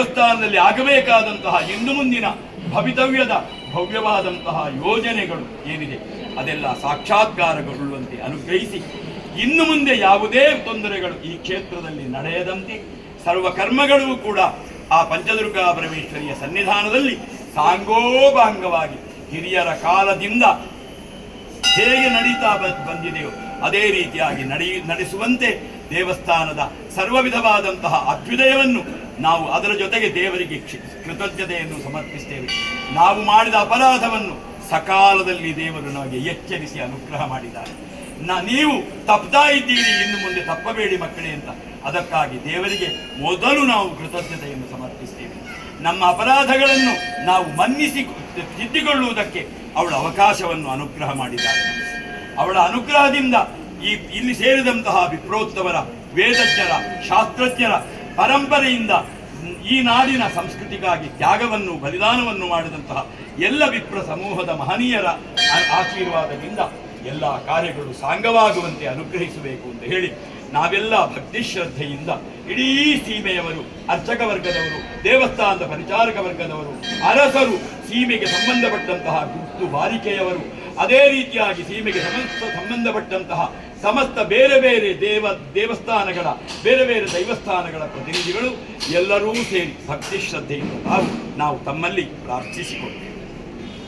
ದೇವಸ್ಥಾನದಲ್ಲಿ ಆಗಬೇಕಾದಂತಹ ಇನ್ನು ಮುಂದಿನ ಭವಿತವ್ಯದ ಭವ್ಯವಾದಂತಹ ಯೋಜನೆಗಳು ಏನಿದೆ ಅದೆಲ್ಲ ಸಾಕ್ಷಾತ್ಕಾರಗೊಳ್ಳುವಂತೆ ಅನುಗ್ರಹಿಸಿ ಇನ್ನು ಮುಂದೆ ಯಾವುದೇ ತೊಂದರೆಗಳು ಈ ಕ್ಷೇತ್ರದಲ್ಲಿ ನಡೆಯದಂತೆ ಸರ್ವಕರ್ಮಗಳೂ ಕೂಡ ಆ ಪಂಚದುರ್ಗಾ ಪರಮೇಶ್ವರಿಯ ಸನ್ನಿಧಾನದಲ್ಲಿ ಸಾಂಗೋಪಾಂಗವಾಗಿ ಹಿರಿಯರ ಕಾಲದಿಂದ ಹೇಗೆ ನಡೀತಾ ಬಂದಿದೆಯೋ ಅದೇ ರೀತಿಯಾಗಿ ನಡೆಸುವಂತೆ ದೇವಸ್ಥಾನದ ಸರ್ವ ವಿಧವಾದಂತಹ ಅಭ್ಯುದಯವನ್ನು ನಾವು ಅದರ ಜೊತೆಗೆ ದೇವರಿಗೆ ಕೃತಜ್ಞತೆಯನ್ನು ಸಮರ್ಪಿಸ್ತೇವೆ. ನಾವು ಮಾಡಿದ ಅಪರಾಧವನ್ನು ಸಕಾಲದಲ್ಲಿ ದೇವರು ನಮಗೆ ಎಚ್ಚರಿಸಿ ಅನುಗ್ರಹ ಮಾಡಿದ್ದಾರೆ. ನೀವು ತಪ್ಪತಾ ಇದ್ದೀರಿ, ಇನ್ನು ಮುಂದೆ ತಪ್ಪಬೇಡಿ ಮಕ್ಕಳೇ ಅಂತ. ಅದಕ್ಕಾಗಿ ದೇವರಿಗೆ ಮೊದಲು ನಾವು ಕೃತಜ್ಞತೆಯನ್ನು ಸಮರ್ಪಿಸ್ತೇವೆ. ನಮ್ಮ ಅಪರಾಧಗಳನ್ನು ನಾವು ಮನ್ನಿಸಿ ತಿದ್ದಿಕೊಳ್ಳುವುದಕ್ಕೆ ಅವಳ ಅವಕಾಶವನ್ನು ಅನುಗ್ರಹ ಮಾಡಿದ್ದಾರೆ. ಅವಳ ಅನುಗ್ರಹದಿಂದ ಇಲ್ಲಿ ಸೇರಿದಂತಹ ವಿಪ್ರೋತ್ತವರ, ವೇದಜ್ಞರ, ಶಾಸ್ತ್ರಜ್ಞರ ಪರಂಪರೆಯಿಂದ ಈ ನಾಡಿನ ಸಂಸ್ಕೃತಿಗಾಗಿ ತ್ಯಾಗವನ್ನು ಬಲಿದಾನವನ್ನು ಮಾಡಿದಂತಹ ಎಲ್ಲ ವಿಪ್ರ ಸಮೂಹದ ಮಹನೀಯರ ಆಶೀರ್ವಾದದಿಂದ ಎಲ್ಲ ಕಾರ್ಯಗಳು ಸಾಂಗವಾಗುವಂತೆ ಅನುಗ್ರಹಿಸಬೇಕು ಅಂತ ಹೇಳಿ ನಾವೆಲ್ಲ ಭಕ್ತಿ ಶ್ರದ್ಧೆಯಿಂದ ಇಡೀ ಸೀಮೆಯವರು, ಅರ್ಚಕ ವರ್ಗದವರು, ದೇವಸ್ಥಾನದ ಪರಿಚಾರಕ ವರ್ಗದವರು, ಅರಸರು, ಸೀಮೆಗೆ ಸಂಬಂಧಪಟ್ಟಂತಹ ಗುರ್ತು ಬಾರಿಕೆಯವರು, ಅದೇ ರೀತಿಯಾಗಿ ಸೀಮೆಗೆ ಸಂಬಂಧಪಟ್ಟಂತಹ ಸಮಸ್ತ ಬೇರೆ ಬೇರೆ ದೇವಸ್ಥಾನಗಳ ಬೇರೆ ಬೇರೆ ದೈವಸ್ಥಾನಗಳ ಪ್ರತಿನಿಧಿಗಳು ಎಲ್ಲರೂ ಸೇರಿ ಭಕ್ತಿ ಶ್ರದ್ಧೆಯಿಂದ ನಾವು ತಮ್ಮಲ್ಲಿ ಪ್ರಾರ್ಥಿಸಿಕೊಂಡು